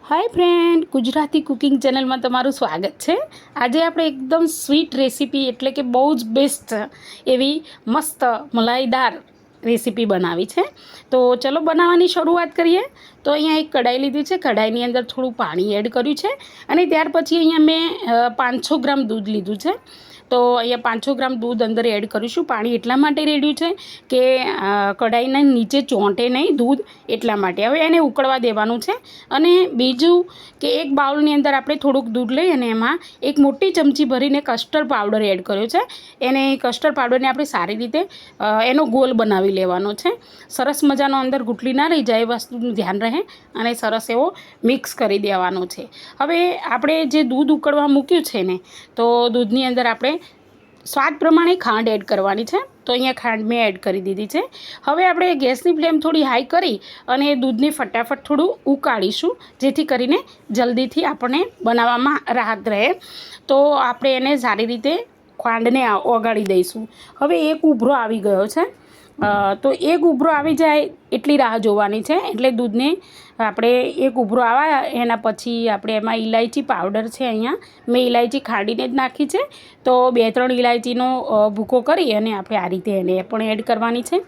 હાય friend, Gujarati cooking ચેનલમાં તમારું સ્વાગત છે। આજે આપણે એકદમ સ્વીટ રેસીપી એટલે કે બહુ જ બેસ્ટ એવી મસ્ત મલાઈદાર રેસીપી બનાવી છે। તો ચલો બનાવવાની શરૂઆત કરીએ। તો અહીંયા એક કઢાઈ લીધી છે। કઢાઈની અંદર થોડું પાણી એડ કર્યું છે અને ત્યાર પછી અહીંયા મેં 500 ગ્રામ દૂધ લીધું છે। તો અહીંયા 500 ગ્રામ દૂધ અંદર એડ કરીશું। પાણી એટલા માટે રેડ્યું છે કે કઢાઈના નીચે ચોંટે નહીં દૂધ, એટલા માટે। હવે એને ઉકળવા દેવાનું છે। અને બીજું કે એક બાઉલની અંદર આપણે થોડુંક દૂધ લઈ અને એમાં એક મોટી ચમચી ભરીને કસ્ટર્ડ પાવડર એડ કર્યો છે। એને કસ્ટર્ડ પાવડરને આપણે સારી રીતે એનો ગોલ બનાવી લેવાનો છે। સરસ મજાનો અંદર ગુટલી ના રહી જાય એ વસ્તુનું ધ્યાન રહે અને સરસ એવો મિક્સ કરી દેવાનો છે। હવે આપણે જે દૂધ ઉકળવા મૂક્યું છે ને, તો દૂધની અંદર આપણે સ્વાદ પ્રમાણે ખાંડ એડ કરવાની છે। તો અહીંયા ખાંડ મેં એડ કરી દીધી છે। હવે આપણે ગેસની ફ્લેમ થોડી હાઈ કરી અને દૂધને ફટાફટ થોડું ઉકાળીશું, જેથી કરીને જલ્દીથી આપણને બનાવવામાં રાહત રહે। તો આપણે એને સારી રીતે ખાંડને ઓગાળી દઈશું। હવે એક ઉભરો આવી ગયો છે, તો એક ઉભરો આવી જાય એટલી રાહ જોવાની છે। એટલે દૂધને આપણે એક ઉભરો આવ્યા એના પછી આપણે એમાં ઇલાયચી પાવડર છે, અહીંયા મેં ઇલાયચી ખાંડીને જ નાખી છે। તો 2-3 ઇલાયચીનો ભૂકો કરી અને આપણે આ રીતે એને પણ એડ કરવાની છે।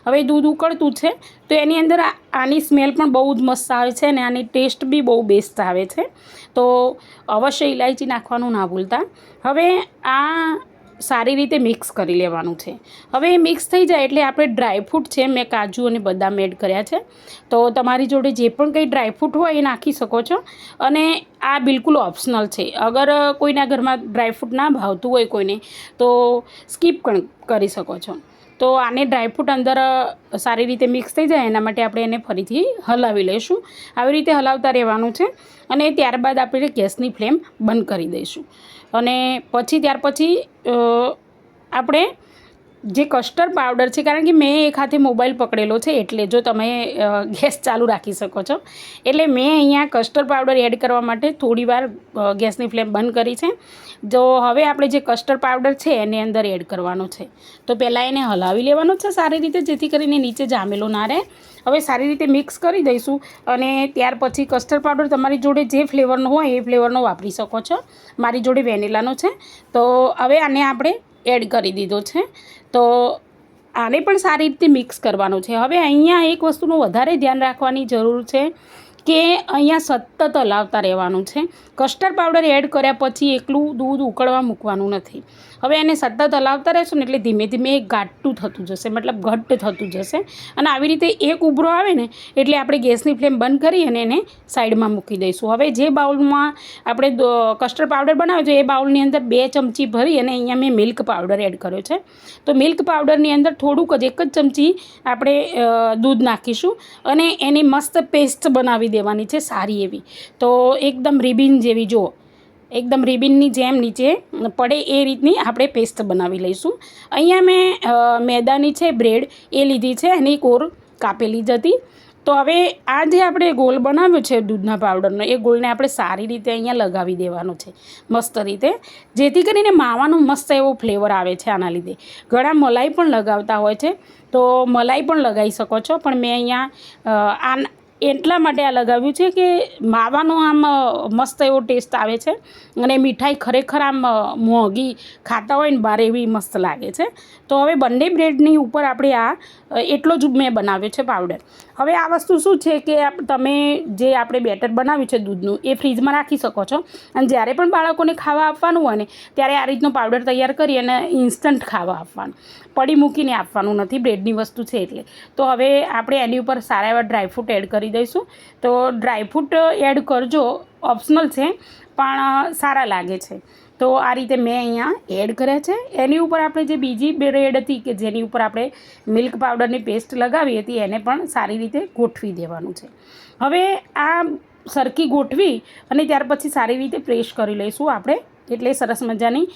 હવે દૂધ ઉકળતું છે તો એની અંદર આની સ્મેલ પણ બહુ જ મસ્ત આવે છે અને આની ટેસ્ટ બી બહુ બેસ્ટ આવે છે। તો અવશ્ય ઇલાયચી નાખવાનું ના ભૂલતા। હવે આ સારી રીતે મિક્સ કરી લેવાનું છે। હવે મિક્સ થઈ જાય એટલે આપણે ડ્રાયફ્રૂટ છે, મેં કાજુ અને બદામ એડ કર્યા છે। તો તમારી જોડે જે પણ કંઈ ડ્રાયફ્રૂટ હોય એ નાખી શકો છો અને આ બિલકુલ ઓપ્શનલ છે। અગર કોઈના ઘરમાં ડ્રાયફ્રૂટ ના ભાવતું હોય કોઈને, તો સ્કીપ પણ કરી શકો છો। તો આને ડ્રાયફ્રૂટ અંદર સારી રીતે મિક્સ થઈ જાય એના માટે આપણે એને ફરીથી હલાવી લઈશું। આવી રીતે હલાવતા રહેવાનું છે અને ત્યારબાદ આપણે ગેસની ફ્લેમ બંધ કરી દઈશું। અને ત્યાર પછી આપણે જે કસ્ટર્ડ પાવડર છે, કારણ કે મેં એક હાથે મોબાઈલ પકડેલો છે એટલે જો તમે ગેસ ચાલુ રાખી શકો છો, એટલે મેં અહીંયા કસ્ટર્ડ પાવડર એડ કરવા માટે થોડીવાર ગેસની ફ્લેમ બંધ કરી છે। જો હવે આપણે જે કસ્ટર્ડ પાવડર છે એની અંદર એડ કરવાનો છે। તો પહેલાં એને હલાવી લેવાનો છે સારી રીતે, જેથી કરીને નીચે જામેલો ના રહે। હવે સારી રીતે મિક્સ કરી દઈશું અને ત્યાર પછી કસ્ટર્ડ પાવડર તમારી જોડે જે ફ્લેવરનો હોય એ ફ્લેવરનો વાપરી શકો છો। મારી જોડે વેનીલાનો છે, તો હવે આને આપણે એડ કરી દીધો છે। તો આને પણ સારી રીતે મિક્સ કરવાનું છે। હવે અહીંયા એક વસ્તુનું વધારે ધ્યાન રાખવાની જરૂર છે કે અહીંયા સતત હલાવતા રહેવાનું છે। કસ્ટર્ડ પાવડર એડ કર્યા પછી એકલું દૂધ ઉકળવા મૂકવાનું નથી। હવે એને સતત હલાવતા રહેશું ને એટલે ધીમે ધીમે એ ઘાટું થતું જશે, મતલબ ઘટ્ટ થતું જશે। અને આવી રીતે એક ઉભરો આવે ને એટલે આપણે ગેસની ફ્લેમ બંધ કરી અને એને સાઈડમાં મૂકી દઈશું। હવે જે બાઉલમાં આપણે કસ્ટર્ડ પાવડર બનાવ્યો છે એ બાઉલની અંદર 2 ચમચી ભરી અને અહીંયા મેં મિલ્ક પાવડર એડ કર્યો છે। તો મિલ્ક પાવડરની અંદર થોડુંક જ 1 જ ચમચી આપણે દૂધ નાખીશું અને એની મસ્ત પેસ્ટ બનાવી દેવાની છે સારી એવી। તો એકદમ રિબિન જેવી, જો એકદમ રિબિનની જેમ નીચે પડે એ રીતની આપણે પેસ્ટ બનાવી લઈશું। અહીંયા મેં મેદાની છે બ્રેડ એ લીધી છે, એની કોર કાપેલી જ હતી। તો હવે આ જે આપણે ગોલ બનાવ્યો છે દૂધના પાવડરનો, એ ગોલને આપણે સારી રીતે અહીંયા લગાવી દેવાનો છે મસ્ત રીતે, જેથી કરીને માવાનો મસ્ત એવો ફ્લેવર આવે છે આના લીધે। ઘણા મલાઈ પણ લગાવતા હોય છે, તો મલાઈ પણ લગાવી શકો છો, પણ મેં અહીંયા એટલા માટે આ લગાવ્યું છે કે માવાનો આમ મસ્ત એવો ટેસ્ટ આવે છે અને મીઠાઈ ખરેખર આમ મોંઘી ખાતા હોય ને બારે એવી મસ્ત લાગે છે। તો હવે બંને બ્રેડની ઉપર આપણે એટલો જ મેં બનાવ્યો છે પાવડર। હવે આ વસ્તુ શું છે કે તમે જે આપણે બેટર બનાવ્યું છે દૂધનું એ ફ્રીજમાં રાખી શકો છો અને જ્યારે પણ બાળકોને ખાવા આપવાનું હોય ને ત્યારે આ રીતનો પાવડર તૈયાર કરી અને ઇન્સ્ટન્ટ ખાવા આપવાનું, પડી મૂકીને આપવાનું નથી, બ્રેડની વસ્તુ છે એટલે। તો હવે આપણે એની ઉપર સારા એવા ડ્રાયફ્રૂટ એડ કરી દઈશું। તો ડ્રાયફ્રૂટ એડ કરજો, ઓપ્શનલ છે પણ સારા લાગે છે। તો આ રીતે મેં અહીંયા એડ કર્યા છે। એની ઉપર આપણે જે બીજી બ્રેડ હતી કે જેની ઉપર આપણે મિલ્ક પાવડરની પેસ્ટ લગાવી હતી એને પણ સારી રીતે ગોઠવી દેવાનું છે। હવે આ સરખી ગોઠવી અને ત્યાર પછી સારી રીતે પ્રેસ કરી લઈશું આપણે, એટલે સરસ મજાની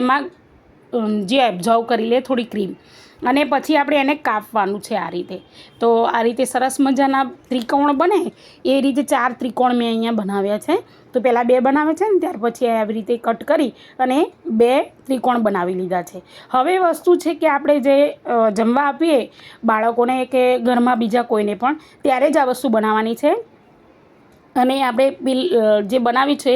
એમાં જે એબ્ઝોર્વ કરી લે થોડી ક્રીમ, અને પછી આપણે એને કાપવાનું છે આ રીતે। તો આ રીતે સરસ મજાના ત્રિકોણ બને એ રીતે 4 ત્રિકોણ મેં અહીંયા બનાવ્યા છે। તો પહેલાં 2 બનાવે છે ને ત્યાર પછી આવી રીતે કટ કરી અને 2 ત્રિકોણ બનાવી લીધા છે। હવે વસ્તુ છે કે આપણે જે જમવા આપીએ બાળકોને કે ઘરમાં બીજા કોઈને પણ, ત્યારે જ આ વસ્તુ બનાવવાની છે। અને આપણે જે બનાવ્યું છે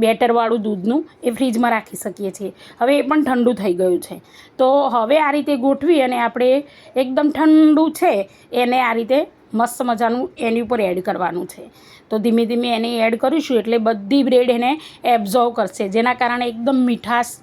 બેટરવાળું દૂધનું એ ફ્રીજમાં રાખી શકીએ છીએ. હવે એ પણ ઠંડુ થઈ ગયું છે. તો હવે આ રીતે ગોઠવી અને આપણે એકદમ ઠંડુ છે એને આ રીતે મસ્ત મજાનું એની ઉપર એડ કરવાનું છે. તો ધીમે ધીમે એને એડ કરીશું એટલે બધી બ્રેડ એને એબ્ઝોર્વ કરશે, જેના કારણે એકદમ મીઠાશ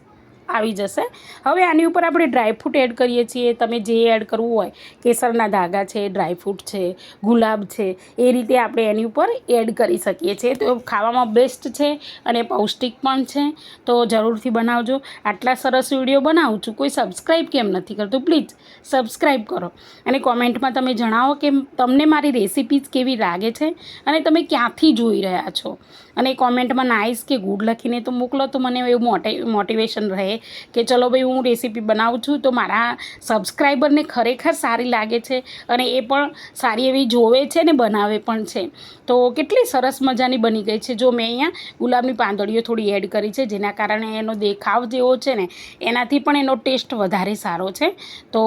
આવી જશે. હવે આની ઉપર આપણે ડ્રાયફ્રૂટ એડ કરીએ છીએ. તમે જે એડ કરવું હોય, કેસરના ધાગા છે, ડ્રાયફ્રૂટ છે, ગુલાબ છે, એ રીતે આપણે એની ઉપર એડ કરી શકીએ છીએ. તો ખાવામાં બેસ્ટ છે અને પૌષ્ટિક પણ છે. તો જરૂરથી બનાવજો. આટલા સરસ વિડીયો બનાવું છું, કોઈ સબસ્ક્રાઈબ કેમ નથી કરતું? પ્લીઝ સબસ્ક્રાઈબ કરો અને કોમેન્ટમાં તમે જણાવો કે તમને મારી રેસિપીઝ કેવી લાગે છે અને તમે ક્યાંથી જોઈ રહ્યા છો. અને કોમેન્ટમાં નાઇસ કે ગુડ લખીને તો મોકલો, તો મને એવું મોટિવેશન રહે કે ચલો ભાઈ હું રેસીપી બનાવું છું તો મારા સબસ્ક્રાઈબરને ખરેખર સારી લાગે છે અને એ પણ સારી એવી જોવે છે ને બનાવે પણ છે. તો કેટલી સરસ મજાની બની ગઈ છે. જો મેં અહીંયા ગુલાબની પાંદડીઓ થોડી એડ કરી છે, જેના કારણે એનો દેખાવ જેવો છે ને એનાથી પણ એનો ટેસ્ટ વધારે સારો છે. તો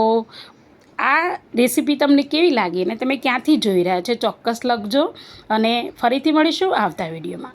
આ રેસીપી તમને કેવી લાગી અને તમે ક્યાંથી જોઈ રહ્યા છો ચોક્કસ લખજો અને ફરીથી મળીશું આવતા વિડીયોમાં.